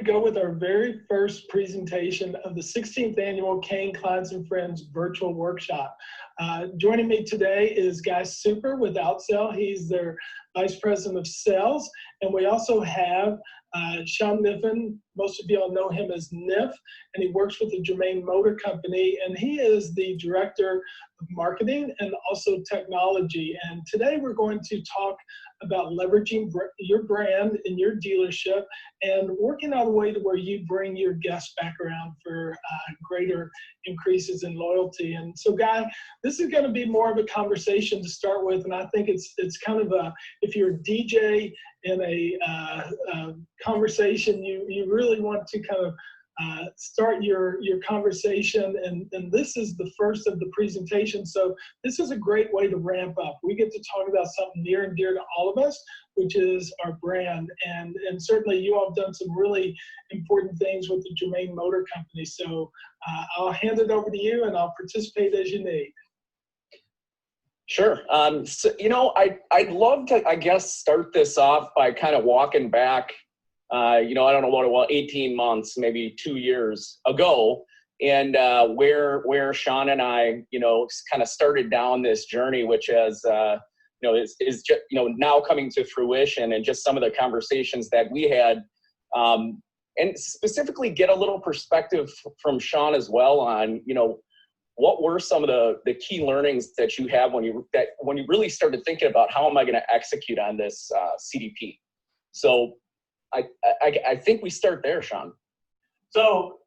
go with our very first presentation of the 16th annual Kain Clients and Friends virtual workshop. Joining me today is Guy Super with Outsell. He's their Vice President of Sales. And we also have Shaun Kniffin. Most of y'all know him as Kniff, and he works with the Germain Motor Company, and he is the Director of Marketing and also Technology. And today we're going to talk about leveraging your brand in your dealership and working out a way to where you bring your guests back around for greater increases in loyalty. And so, Guy, this is going to be more of a conversation to start with, and I think it's kind of a, if you're a DJ in a conversation, you really want to kind of start your conversation, and this is the first of the presentation. So this is a great way to ramp up. We get to talk about something near and dear to all of us, which is our brand. And certainly you all have done some really important things with the Germain Motor Company. So I'll hand it over to you, and I'll participate as you need. Sure. So, you know, I'd love to, I guess, start this off by kind of walking back, you know, I don't know what it was, 18 months, maybe 2 years ago, and where Shaun and I, you know, kind of started down this journey, which has, you know, is just, you know, now coming to fruition, and just some of the conversations that we had, and specifically get a little perspective from Shaun as well on, you know, what were some of the key learnings that you have when you really started thinking about how am I going to execute on this CDP? So I think we start there, Shaun. So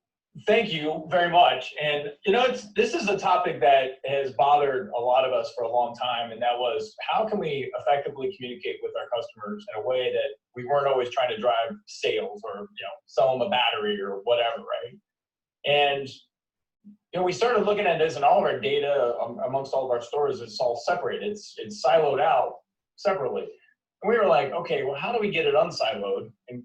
thank you very much. And you know, this is a topic that has bothered a lot of us for a long time, and that was how can we effectively communicate with our customers in a way that we weren't always trying to drive sales or, you know, sell them a battery or whatever, right? And you know, we started looking at this, and all of our data amongst all of our stores, it's all separated. It's siloed out separately. And we were like, okay, well, how do we get it unsiloed? And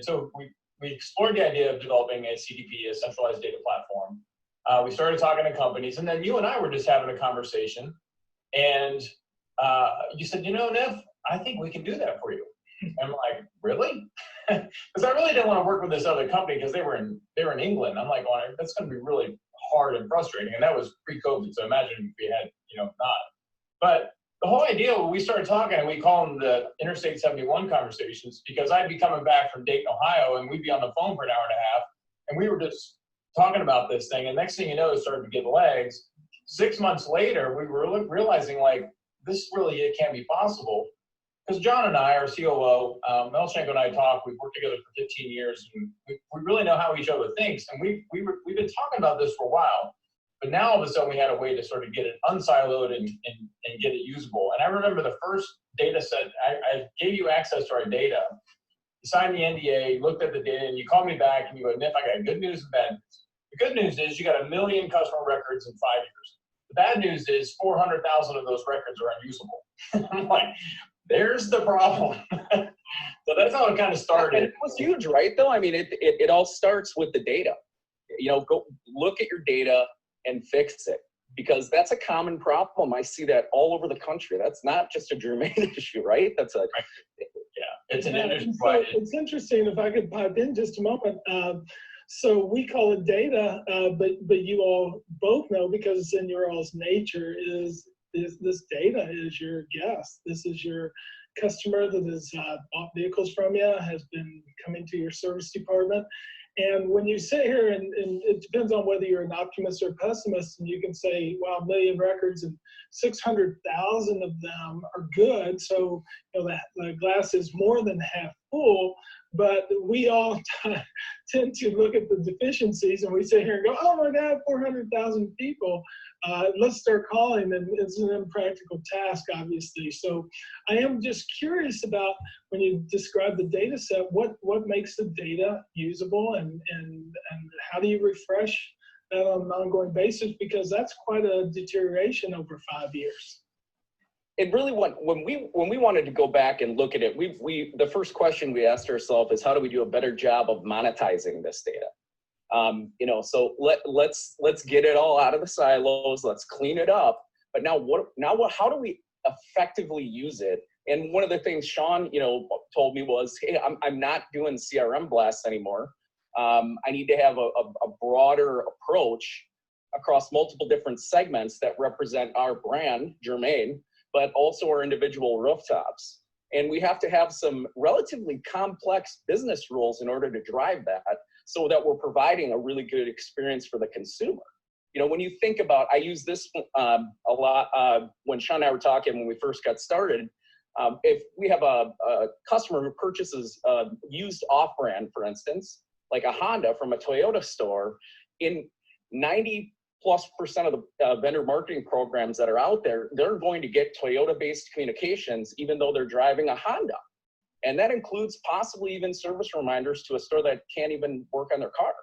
so we explored the idea of developing a CDP, a centralized data platform. We started talking to companies, and then you and I were just having a conversation, and you said, you know, Niff, I think we can do that for you. And I'm like, really? Because I really didn't want to work with this other company because they were in England. I'm like, oh, that's going to be really hard and frustrating. And that was pre-COVID, so imagine if we had, you know, not. But the whole idea, we started talking, and we call them the Interstate 71 conversations, because I'd be coming back from Dayton, Ohio, and we'd be on the phone for an hour and a half, and we were just talking about this thing. And next thing you know, it started to get legs. 6 months later, we were realizing, like, this really, it can't be possible. Because John and I, our COO, Melshenko and I talk, we've worked together for 15 years, and we really know how each other thinks. And we've been talking about this for a while, but now all of a sudden we had a way to sort of get it unsiloed and get it usable. And I remember the first data set, I gave you access to our data. You signed the NDA, looked at the data, and you called me back and you go, Niff, I got good news and bad news. The good news is you got 1 million customer records in 5 years. The bad news is 400,000 of those records are unusable. I'm like, there's the problem. So that's how it kind of started. And it was huge, right? Though, I mean, it all starts with the data. You know, go look at your data and fix it, because that's a common problem. I see that all over the country. That's not just a Germain issue, right? That's a yeah, it's an industry. So it's interesting, if I could pipe in just a moment. So we call it data, but you all both know, because it's in your all's nature, is this data is your guest. This is your customer that has bought vehicles from you, has been coming to your service department. And when you sit here, and it depends on whether you're an optimist or pessimist, and you can say, wow, 1 million records and 600,000 of them are good. So, you know, the glass is more than half full, but we all tend to look at the deficiencies, and we sit here and go, oh my God, 400,000 people. Let's start calling, and it's an impractical task, obviously. So I am just curious about, when you describe the data set, what makes the data usable, and how do you refresh that on an ongoing basis? Because that's quite a deterioration over 5 years. It really when we wanted to go back and look at it, the first question we asked ourselves is, how do we do a better job of monetizing this data? You know, so let's get it all out of the silos. Let's clean it up. But now how do we effectively use it And one of the things Shaun, told me was, hey, I'm not doing CRM blasts anymore. I need to have a broader approach across multiple different segments that represent our brand, Germain, but also our individual rooftops. And we have to have some relatively complex business rules in order to drive that, so that we're providing a really good experience for the consumer. When you think about, I use this a lot when Shaun and I were talking when we first got started. If we have a customer who purchases a used off-brand, for instance, like a Honda from a Toyota store, in 90+% of the vendor marketing programs that are out there, they're going to get Toyota-based communications, even though they're driving a Honda. And that includes possibly even service reminders to a store that can't even work on their car.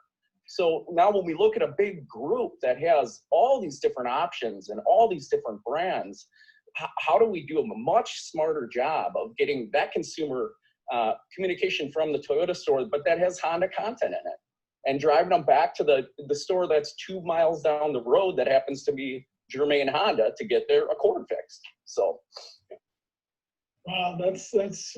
So now when we look at a big group that has all these different options and all these different brands, how do we do a much smarter job of getting that consumer communication from the Toyota store, but that has Honda content in it, and driving them back to the store that's 2 miles down the road that happens to be Germain Honda to get their Accord fixed. So. Wow, that's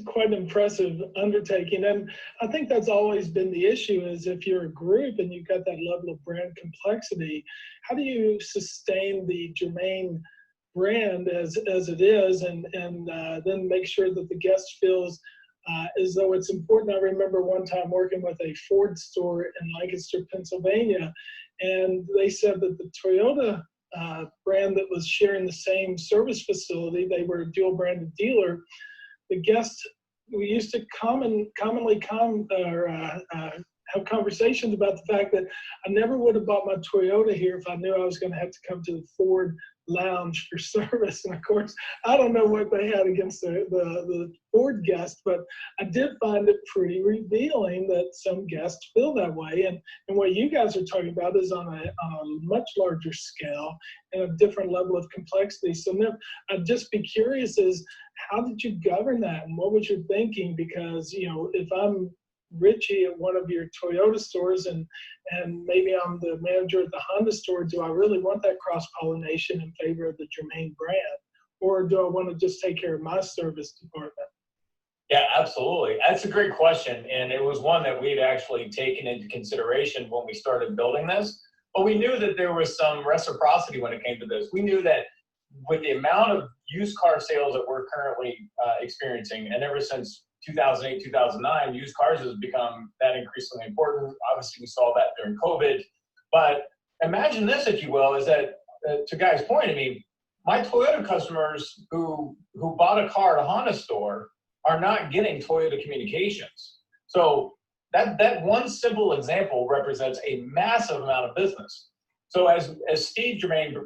quite an impressive undertaking. And I think that's always been the issue, is if you're a group and you've got that level of brand complexity, how do you sustain the Germain brand as it is, and then make sure that the guest feels as though it's important. I remember one time working with a Ford store in Lancaster, Pennsylvania, and they said that the Toyota brand that was sharing the same service facility, they were a dual branded dealer. The guests, we used to commonly have conversations about the fact that I never would have bought my Toyota here if I knew I was going to have to come to the Ford lounge for service. And of course, I don't know what they had against the Ford guest, but I did find it pretty revealing that some guests feel that way. And what you guys are talking about is on a much larger scale and a different level of complexity. So I'd just be curious, is how did you govern that, and what was your thinking? Because, if I'm Richie at one of your Toyota stores and maybe I'm the manager at the Honda store, do I really want that cross-pollination in favor of the Germain brand? Or do I want to just take care of my service department? Yeah, absolutely. That's a great question. And it was one that we'd actually taken into consideration when we started building this. But we knew that there was some reciprocity when it came to this. We knew that with the amount of used car sales that we're currently experiencing, and ever since 2008, 2009, used cars has become that increasingly important. Obviously, we saw that during COVID. But imagine this, if you will, is that, to Guy's point, my Toyota customers who bought a car at a Honda store are not getting Toyota communications. So that one simple example represents a massive amount of business. So as Steve Germain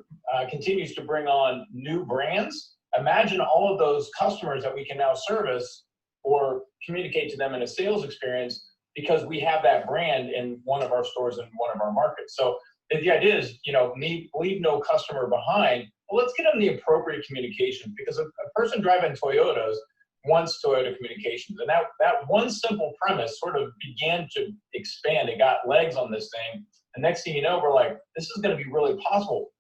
continues to bring on new brands, imagine all of those customers that we can now service or communicate to them in a sales experience because we have that brand in one of our stores in one of our markets. So the idea is, leave no customer behind. Well, let's get them the appropriate communication, because a person driving Toyotas wants Toyota communications. And that one simple premise sort of began to expand. It got legs on this thing. And next thing you know, we're like, this is going to be really possible.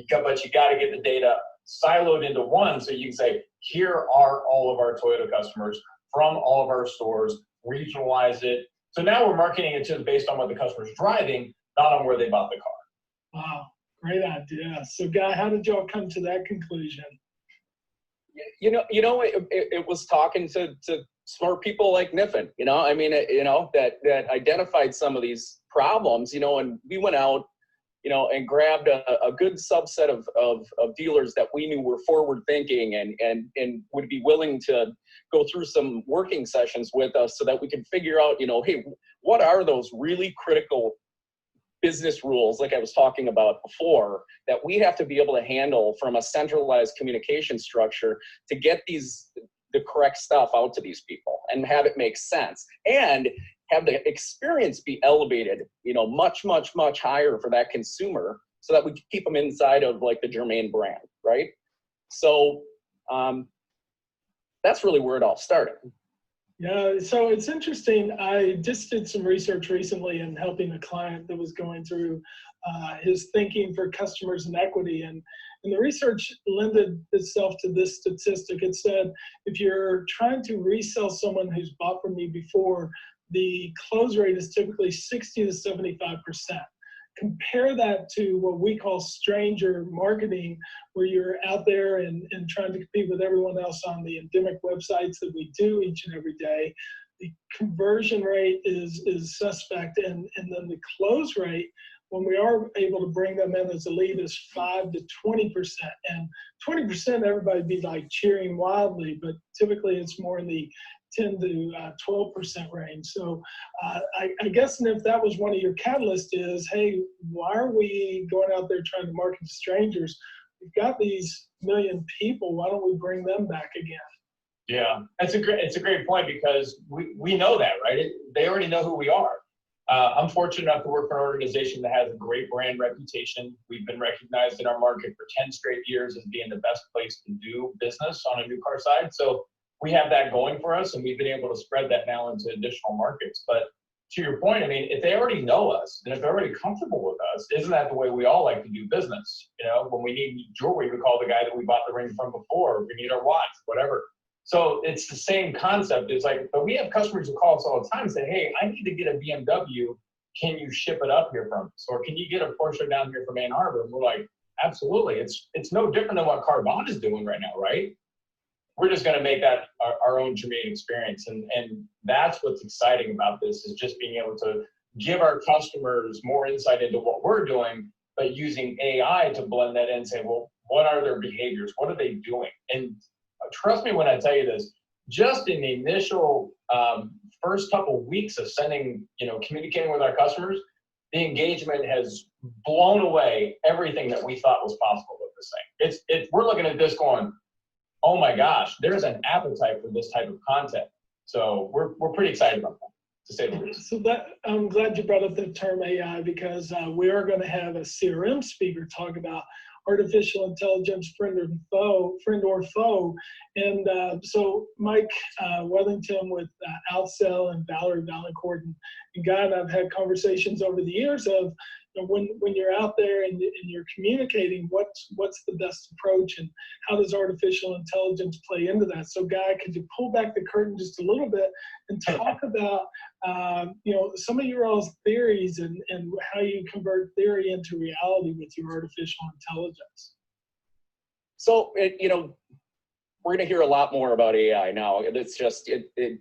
But you got to get the data siloed into one, so you can say, here are all of our Toyota customers from all of our stores, regionalize it. So now we're marketing it based on what the customer's driving, not on where they bought the car. Wow, great idea. So Guy, how did y'all come to that conclusion? It was talking to smart people like Kniffin, that identified some of these problems, and we went out, and grabbed a good subset of dealers that we knew were forward thinking and would be willing to go through some working sessions with us so that we could figure out, hey, what are those really critical business rules, like I was talking about before, that we have to be able to handle from a centralized communication structure to get the correct stuff out to these people and have it make sense and have the experience be elevated, much, much, much higher for that consumer, so that we can keep them inside of like the Germain brand, right? So that's really where it all started. Yeah, so it's interesting. I just did some research recently in helping a client that was going through his thinking for customers and equity. And the research lended itself to this statistic. It said, if you're trying to resell someone who's bought from you before, the close rate is typically 60 to 75%. Compare that to what we call stranger marketing, where you're out there and trying to compete with everyone else on the endemic websites that we do each and every day. The conversion rate is suspect, and then the close rate, when we are able to bring them in as a lead, is 5 to 20%. And 20%, everybody'd be like cheering wildly, but typically it's more in the 10 to 12% range. So I guess, and if that was one of your catalysts is, hey, why are we going out there trying to market to strangers? We've got these million people, why don't we bring them back again? Yeah, it's a great point, because we know that, right? They already know who we are. I'm fortunate enough to work for an organization that has a great brand reputation. We've been recognized in our market for 10 straight years as being the best place to do business on a new car side. So we have that going for us, and we've been able to spread that now into additional markets. But to your point, I mean, if they already know us and if they're already comfortable with us, isn't that the way we all like to do business? You know, when we need jewelry, we call the guy that we bought the ring from before. We need our watch, whatever. So it's the same concept. It's like, but we have customers who call us all the time and say, hey, I need to get a BMW. Can you ship it up here from us? Or can you get a Porsche down here from Ann Arbor? And we're like, absolutely. It's no different than what Carvana is doing right now, right? We're just going to make that our own Germain experience. And that's what's exciting about this, is just being able to give our customers more insight into what we're doing, but using AI to blend that in and say, well, what are their behaviors? What are they doing? And trust me when I tell you this, just in the initial first couple of weeks of communicating with our customers, the engagement has blown away everything that we thought was possible with this thing. We're looking at this going, oh my gosh, there's an appetite for this type of content. So we're pretty excited about that, to say the least. So I'm glad you brought up the term AI, because we are going to have a CRM speaker talk about artificial intelligence, friend or foe. And so Mike Wellington with Outsell and Valerie Valancourt and Guy and I've had conversations over the years of, when you're out there and you're communicating, what's the best approach, and how does artificial intelligence play into that? So Guy, could you pull back the curtain just a little bit and talk about some of your all's theories and how you convert theory into reality with your artificial intelligence? So we're going to hear a lot more about AI now. It's just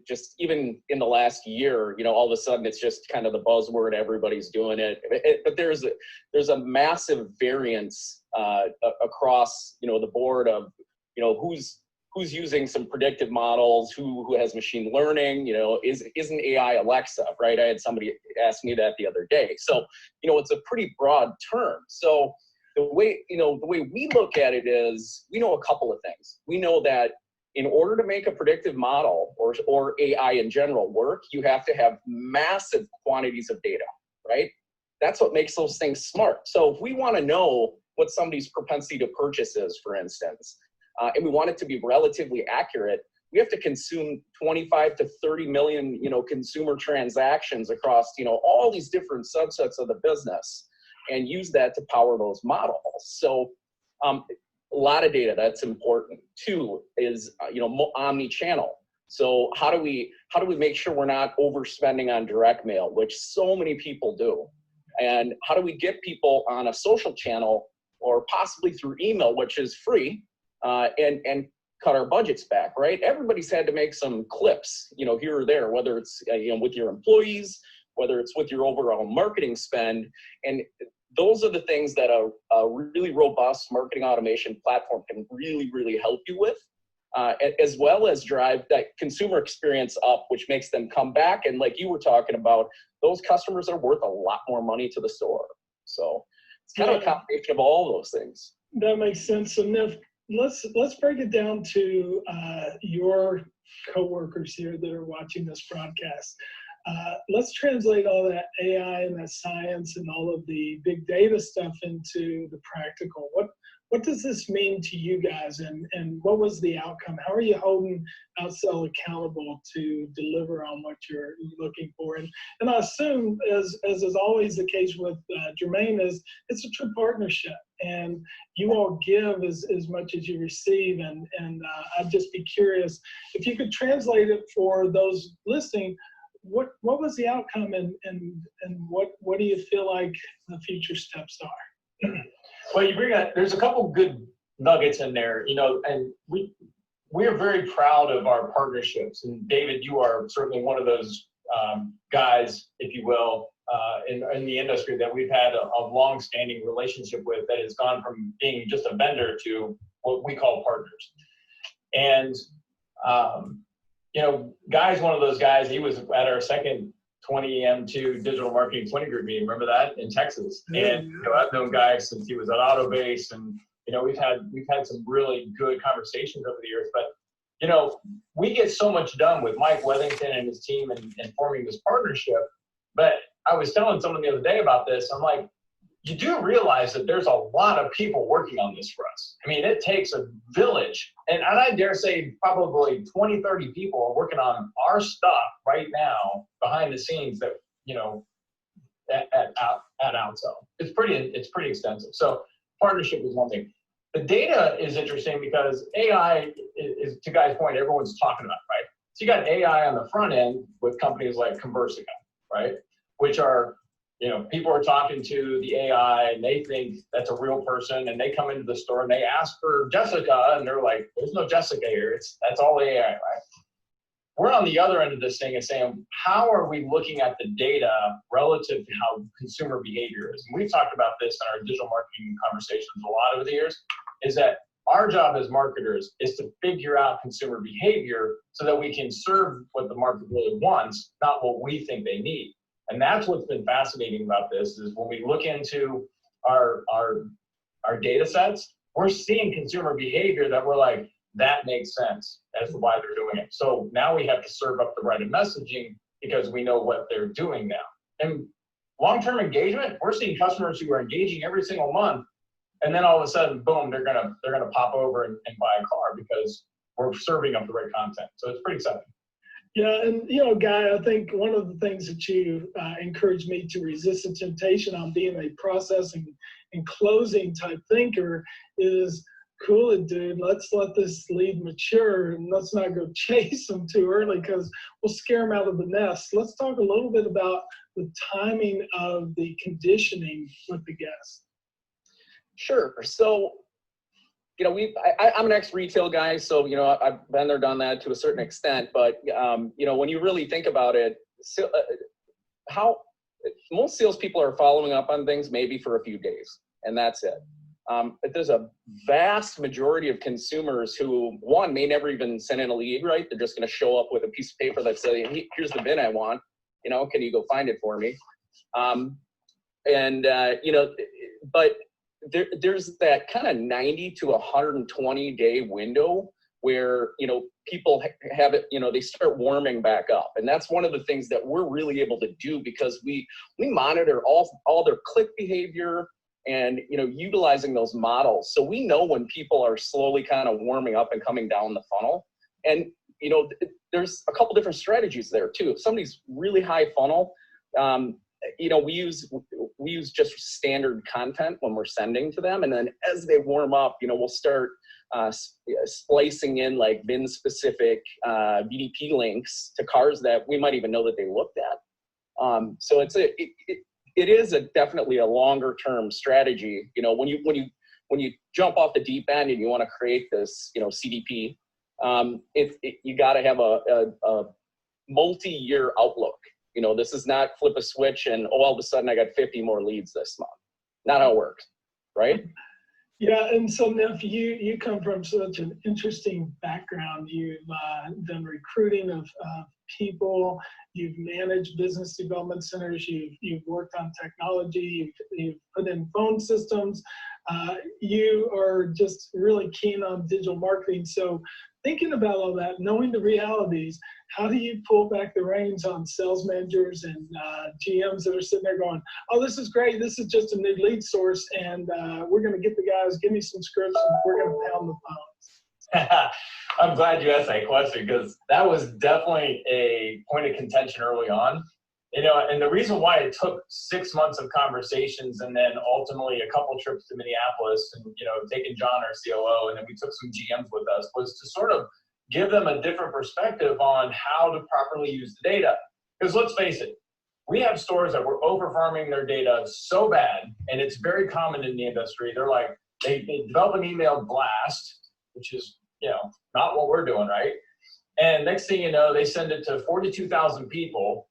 just even in the last year, all of a sudden it's just kind of the buzzword. Everybody's doing it. But there's a massive variance across the board of who's using some predictive models, who has machine learning. Isn't AI Alexa, right? I had somebody ask me that the other day. So it's a pretty broad term. So the way we look at it is, we know a couple of things. We know that in order to make a predictive model or AI in general work, you have to have massive quantities of data, right? That's what makes those things smart. So if we want to know what somebody's propensity to purchase is, for instance, and we want it to be relatively accurate, we have to consume 25 to 30 million, consumer transactions across, all these different subsets of the business, and use that to power those models. So a lot of data, that's important. Two is, omni-channel. So how do we make sure we're not overspending on direct mail, which so many people do? And how do we get people on a social channel, or possibly through email, which is free, and cut our budgets back, right? Everybody's had to make some clips, here or there, whether it's with your employees, whether it's with your overall marketing spend. And those are the things that a really robust marketing automation platform can really, really help you with, as well as drive that consumer experience up, which makes them come back. And like you were talking about, those customers are worth a lot more money to the store. So it's kind of a combination of all those things. That makes sense. So Niff, let's break it down to your coworkers here that are watching this broadcast. Let's translate all that AI and that science and all of the big data stuff into the practical. what does this mean to you guys, and what was the outcome? How are you holding Outsell accountable to deliver on what you're looking for? And I assume, as is always the case with Germain, is it's a true partnership, and you all give as much as you receive. And I'd just be curious if you could translate it for those listening. What was the outcome, and what do you feel like the future steps are? Well, there's a couple good nuggets in there, and we are very proud of our partnerships. And David, you are certainly one of those guys, if you will, in the industry that we've had a long-standing relationship with, that has gone from being just a vendor to what we call partners. And Guy's one of those guys. He was at our second 20M2 Digital Marketing 20 Group meeting. Remember that, in Texas? And I've known Guy since he was at Autobase, and we've had some really good conversations over the years. But we get so much done with Mike Wethington and his team and forming this partnership. But I was telling someone the other day about this. I'm like, you do realize that there's a lot of people working on this for us. I mean, it takes a village. And I dare say probably 20, 30 people are working on our stuff right now behind the scenes that, at Outsell. It's pretty extensive. So partnership is one thing. The data is interesting because AI is, to Guy's point, everyone's talking about, right? So you got AI on the front end with companies like Conversica, right? Which are, people are talking to the AI and they think that's a real person, and they come into the store and they ask for Jessica, and they're like, there's no Jessica here. That's all AI, right? We're on the other end of this thing and saying, how are we looking at the data relative to how consumer behavior is? And we've talked about this in our digital marketing conversations a lot over the years, is that our job as marketers is to figure out consumer behavior so that we can serve what the market really wants, not what we think they need. And that's what's been fascinating about this, is when we look into our data sets, we're seeing consumer behavior that we're like, that makes sense as to why they're doing it. So now we have to serve up the right messaging because we know what they're doing now. And long-term engagement, we're seeing customers who are engaging every single month, and then all of a sudden, boom, they're gonna pop over and buy a car because we're serving up the right content. So it's pretty exciting. Yeah, and Guy, I think one of the things that you encouraged me to resist the temptation on being a processing and closing type thinker is, cool it, dude. Let's let this lead mature, and let's not go chase them too early because we'll scare them out of the nest. Let's talk a little bit about the timing of the conditioning with the guests. Sure. So, I'm an ex-retail guy, so, I've been there, done that to a certain extent. But, when you really think about it, how most salespeople are following up on things maybe for a few days, and that's it. But there's a vast majority of consumers who, one, may never even send in a lead, right? They're just going to show up with a piece of paper that says, hey, here's the bin I want. Can you go find it for me? But there's that kind of 90 to 120 day window where, people have it, they start warming back up. And that's one of the things that we're really able to do because we monitor all their click behavior and, utilizing those models. So we know when people are slowly kind of warming up and coming down the funnel. And, there's a couple different strategies there too. If somebody's really high funnel, we use just standard content when we're sending to them. And then as they warm up, we'll start splicing in like bin specific BDP links to cars that we might even know that they looked at. So it is definitely a longer term strategy. When you jump off the deep end and you want to create this, CDP, you got to have a multi-year outlook. This is not flip a switch and all of a sudden I got 50 more leads this month. Not how it works, right? Yeah, and so Niff, you come from such an interesting background. You've done recruiting of people. You've managed business development centers. You've worked on technology. You've put in phone systems. You are just really keen on digital marketing. So thinking about all that, knowing the realities, how do you pull back the reins on sales managers and GMs that are sitting there going, oh, this is great. This is just a new lead source, and we're going to get the guys, give me some scripts, and we're going to pound the phones. I'm glad you asked that question, because that was definitely a point of contention early on. You know, and the reason why it took 6 months of conversations and then ultimately a couple trips to Minneapolis and, you know, taking John, our COO, and then we took some GMs with us, was to sort of give them a different perspective on how to properly use the data. Because let's face it, we have stores that were over farming their data so bad, and it's very common in the industry. They're like, they develop an email blast, which is, you know, not what we're doing, right? And next thing you know, they send it to 42,000 people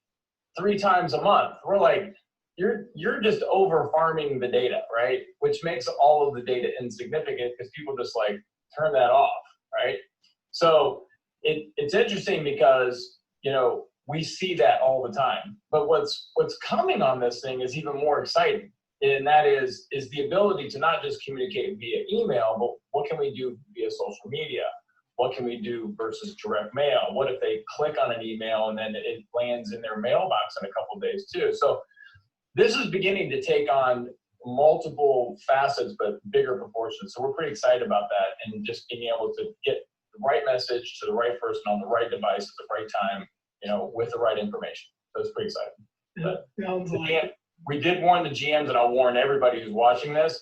3 times a month. We're like, you're just over farming the data, right? Which makes all of the data insignificant because people just like turn that off, right? So it's interesting because, you know, we see that all the time. But what's coming on this thing is even more exciting. And that is the ability to not just communicate via email, but what can we do via social media? What can we do versus direct mail? What if they click on an email and then it lands in their mailbox in a couple of days too? So this is beginning to take on multiple facets, but bigger proportions. So we're pretty excited about that, and just being able to get the right message to the right person on the right device at the right time, you know, with the right information. So it's pretty exciting. But Sounds like we did warn the GMs, and I'll warn everybody who's watching this.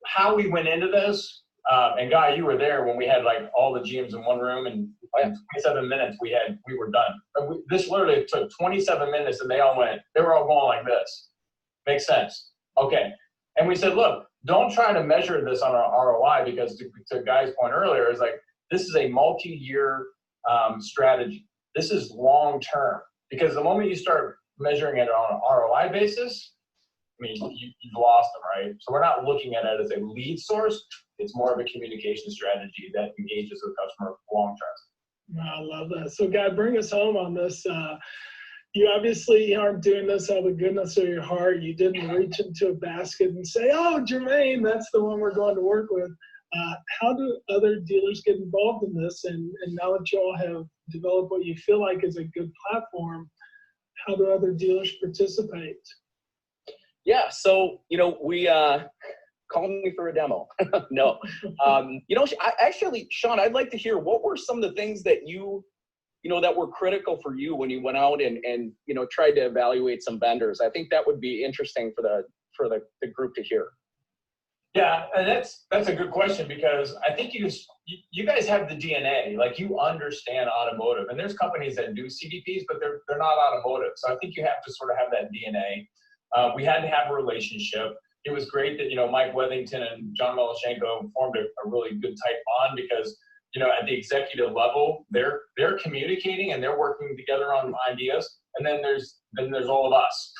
How we went into this. And Guy, you were there when we had like all the GMs in one room, and in 27 minutes we were done. This literally took 27 minutes, and they were all going like this. Makes sense. Okay. And we said, look, don't try to measure this on our ROI, because to Guy's point earlier, is like, this is a multi-year strategy. This is long-term, because the moment you start measuring it on an ROI basis, I mean, you've lost them, right? So we're not looking at it as a lead source. It's more of a communication strategy that engages the customer long term. I love that. So, Guy, bring us home on this. You obviously aren't doing this out of the goodness of your heart. You didn't reach into a basket and say, oh, Germain, that's the one we're going to work with. How do other dealers get involved in this? And now that you all have developed what you feel like is a good platform, how do other dealers participate? Yeah, so, you know, we call me for a demo. No. You know, Shaun, I'd like to hear, what were some of the things that you know, that were critical for you when you went out and you know, tried to evaluate some vendors? I think that would be interesting for the group to hear. Yeah, and that's a good question, because I think you guys have the DNA, like you understand automotive, and there's companies that do CDPs, but they're not automotive. So I think you have to sort of have that DNA. We had to have a relationship. It was great that, you know, Mike Wethington and John Melashenko formed a really good tight bond, because, you know, at the executive level, they're communicating and they're working together on ideas. And then there's all of us.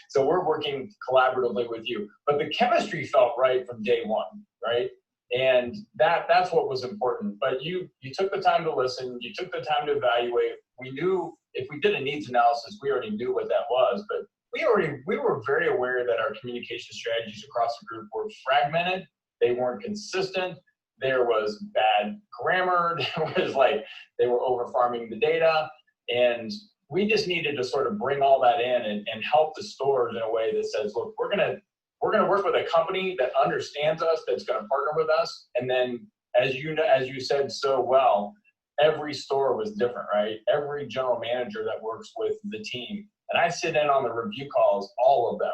So we're working collaboratively with you. But the chemistry felt right from day one, right? And that's what was important. But you took the time to listen. You took the time to evaluate. We knew if we did a needs analysis, we already knew what that was. But we were very aware that our communication strategies across the group were fragmented. They weren't consistent. There was bad grammar. There was like, they were over farming the data. And we just needed to sort of bring all that in and help the stores in a way that says, look, we're gonna work with a company that understands us, that's gonna partner with us. And then, as you said so well, every store was different, right? Every general manager that works with the team, and I sit in on the review calls, all of them,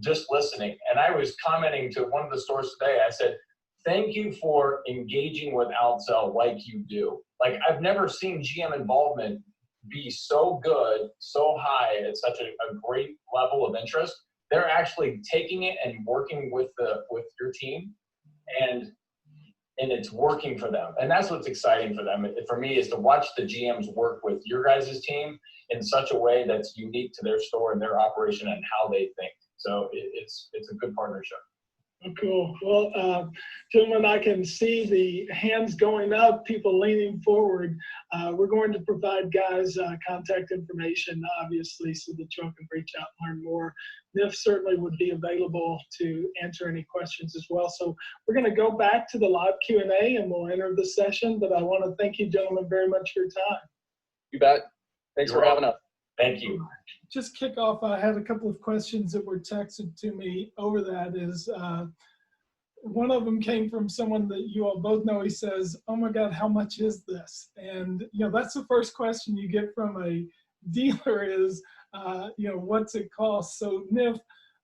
just listening. And I was commenting to one of the stores today, I said, thank you for engaging with Outsell like you do. Like, I've never seen GM involvement be so good, so high, at such a great level of interest. They're actually taking it and working with your team, and it's working for them. And that's what's exciting for them. For me, is to watch the GMs work with your guys' team in such a way that's unique to their store and their operation and how they think. So it's a good partnership. Oh, cool. Well, gentlemen, I can see the hands going up, people leaning forward. We're going to provide guys contact information, obviously, so that y'all can reach out and learn more. Kniff certainly would be available to answer any questions as well. So we're going to go back to the live Q&A and we'll enter the session. But I want to thank you, gentlemen, very much for your time. You bet. Thanks for having us. Thank you. Just kick off, I had a couple of questions that were texted to me over that is, one of them came from someone that you all both know. He says, oh my God, how much is this? And, that's the first question you get from a dealer is, what's it cost? So Kniff,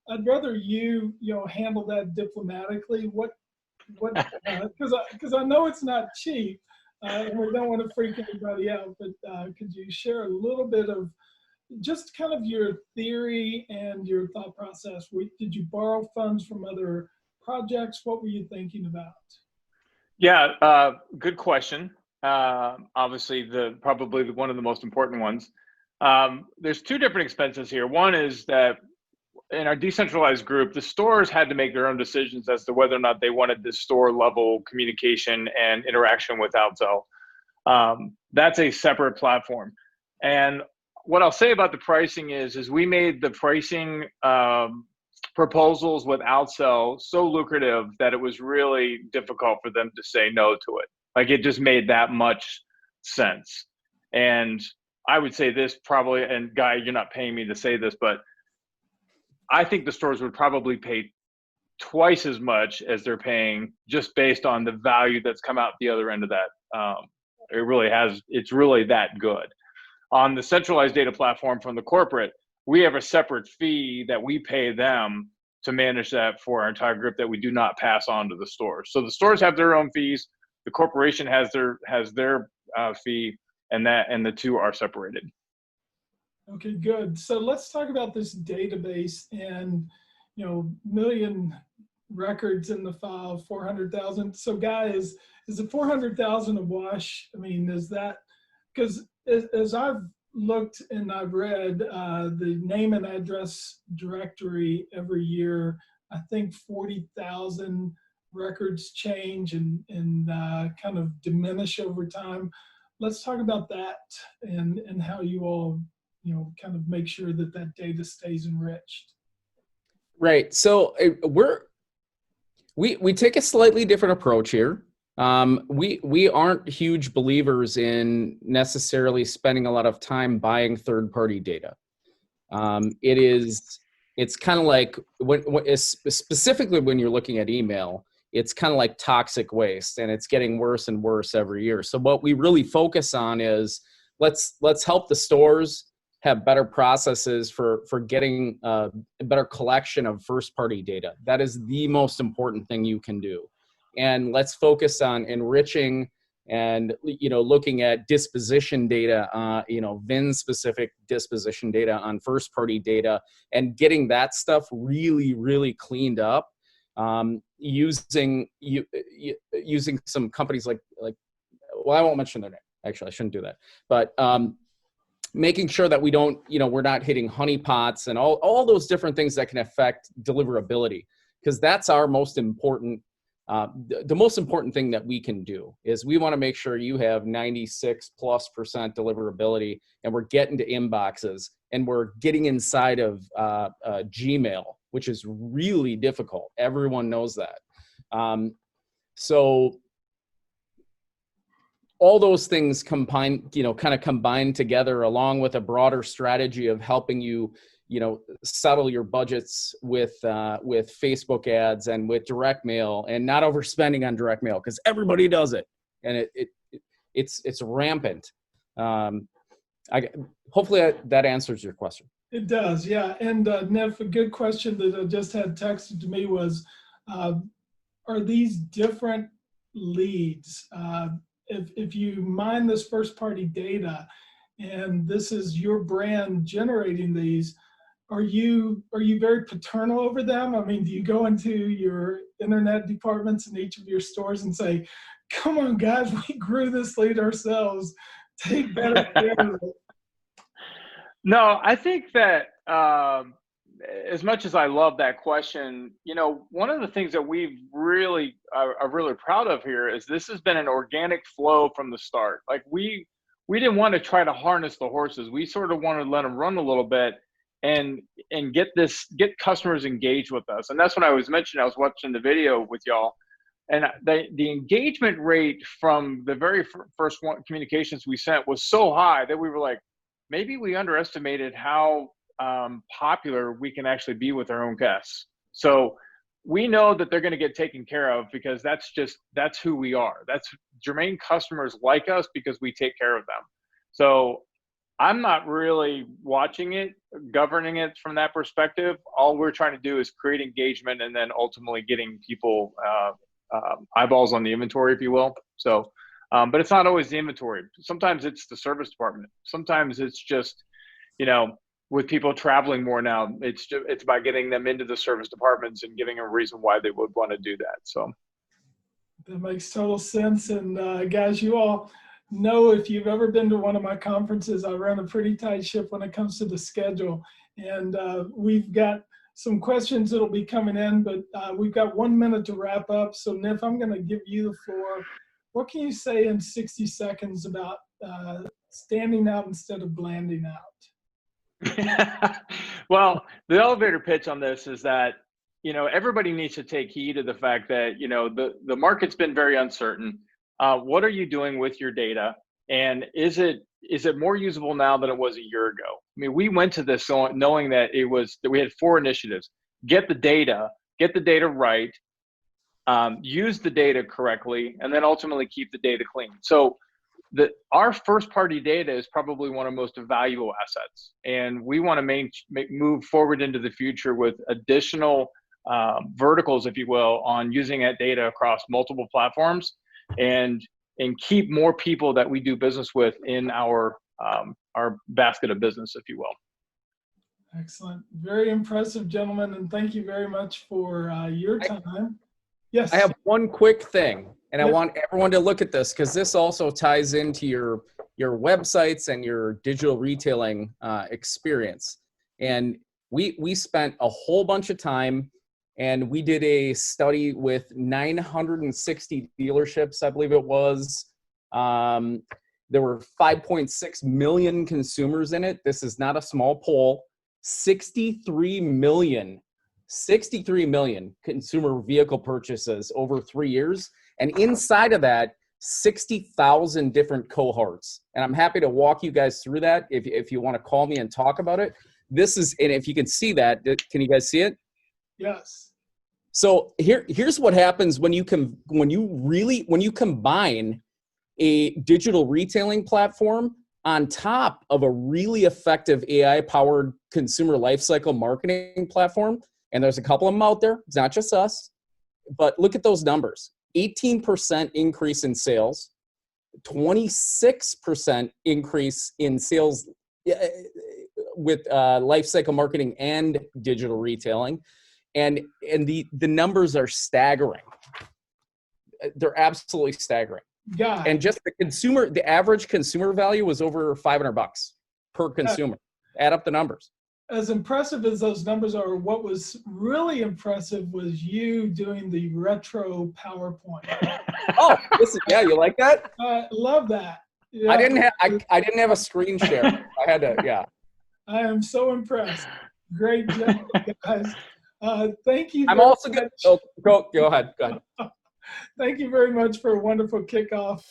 I'd rather you, handle that diplomatically. Because I know it's not cheap and we don't want to freak anybody out, but could you share a little bit of just kind of your theory and your thought process? Did you borrow funds from other projects? What were you thinking about? Yeah, good question. Obviously, probably one of the most important ones. There's two different expenses here. One is that in our decentralized group, the stores had to make their own decisions as to whether or not they wanted this store level communication and interaction with Outsell. That's a separate platform. And what I'll say about the pricing is we made the pricing proposals with Outsell so lucrative that it was really difficult for them to say no to it. Like, it just made that much sense. And I would say this probably, and Guy, you're not paying me to say this, but I think the stores would probably pay twice as much as they're paying just based on the value that's come out the other end of that. It's really that good. On the centralized data platform from the corporate, we have a separate fee that we pay them to manage that for our entire group that we do not pass on to the stores. So the stores have their own fees, the corporation has their fee, and the two are separated. Okay, good. So let's talk about this database and, million records in the file, 400,000. So guys, is the 400,000 a wash? I mean, is that, because as I've looked and I've read the name and address directory every year, I think 40,000 records change and kind of diminish over time. Let's talk about that and how you all, kind of make sure that that data stays enriched. Right. So we take a slightly different approach here. We aren't huge believers in necessarily spending a lot of time buying third-party data. It's kind of like specifically when you're looking at email, it's kind of like toxic waste, and it's getting worse and worse every year. So what we really focus on is let's help the stores have better processes for getting a better collection of first-party data. That is the most important thing you can do. And let's focus on enriching and, looking at disposition data, VIN-specific disposition data on first-party data, and getting that stuff really, really cleaned up, using some companies like, well, I won't mention their name. Actually, I shouldn't do that. But making sure that we don't, we're not hitting honeypots and all those different things that can affect deliverability, because that's our most important. The most important thing that we can do is we want to make sure you have 96+% deliverability, and we're getting to inboxes, and we're getting inside of Gmail, which is really difficult. Everyone knows that. So all those things kind of combine together, along with a broader strategy of helping you, settle your budgets with Facebook ads and with direct mail, and not overspending on direct mail, because everybody does it, and it's rampant. Hopefully that answers your question. It does, yeah. And Kniff, a good question that I just had texted to me was, are these different leads? If you mine this first-party data, and this is your brand generating these, are you very paternal over them? I mean, do you go into your internet departments in each of your stores and say, come on, guys, we grew this lead ourselves. Take better care of it. No, I think that as much as I love that question, one of the things that we've really are really proud of here is this has been an organic flow from the start. Like we didn't want to try to harness the horses. We sort of wanted to let them run a little bit and get customers engaged with us. And that's what I was mentioning. I was watching the video with y'all, and the engagement rate from the very first communications we sent was so high that we were like, maybe we underestimated how popular we can actually be with our own guests. So we know that they're going to get taken care of because that's who we are. That's Germain customers like us because we take care of them. So I'm not really watching it, governing it from that perspective. All we're trying to do is create engagement and then ultimately getting people eyeballs on the inventory, if you will. So, but it's not always the inventory. Sometimes it's the service department. Sometimes it's just, with people traveling more now, it's by getting them into the service departments and giving them a reason why they would want to do that. So that makes total sense. And guys, you all know, if you've ever been to one of my conferences, I run a pretty tight ship when it comes to the schedule. And we've got some questions that'll be coming in, but we've got 1 minute to wrap up. So Kniff, I'm going to give you the floor. What can you say in 60 seconds about standing out instead of blanding out? Well, the elevator pitch on this is that, everybody needs to take heed of the fact that, the market's been very uncertain. What are you doing with your data? And is it more usable now than it was a year ago? I mean, we went to this knowing that we had 4 initiatives: get the data right, use the data correctly, and then ultimately keep the data clean. So our first party data is probably one of the most valuable assets. And we want to move forward into the future with additional verticals, if you will, on using that data across multiple platforms and keep more people that we do business with in our basket of business, if you will. Excellent. Very impressive, gentlemen. And thank you very much for your time. Yes. I have one quick thing, and I want everyone to look at this because this also ties into your websites and your digital retailing experience. And we spent a whole bunch of time, and we did a study with 960 dealerships, I believe it was. There were 5.6 million consumers in it. This is not a small poll. 63 million consumer vehicle purchases over 3 years. And inside of that, 60,000 different cohorts. And I'm happy to walk you guys through that if you want to call me and talk about it. This is, and if you can see that, can you guys see it? Yes. So here's what happens when you combine a digital retailing platform on top of a really effective AI-powered consumer lifecycle marketing platform. And there's a couple of them out there. It's not just us. But look at those numbers. 18% increase in sales, 26% increase in sales with lifecycle marketing and digital retailing. And the numbers are staggering. They're absolutely staggering. Yeah. And just the average consumer value was over $500 per consumer. Add up the numbers. As impressive as those numbers are, what was really impressive was you doing the retro PowerPoint. Oh, listen, yeah, you like that? I love that. Yeah. I didn't have a screen share. I had to, yeah. I am so impressed. Great job, guys. Thank you. I'm also good. Oh, go ahead. Thank you very much for a wonderful kickoff.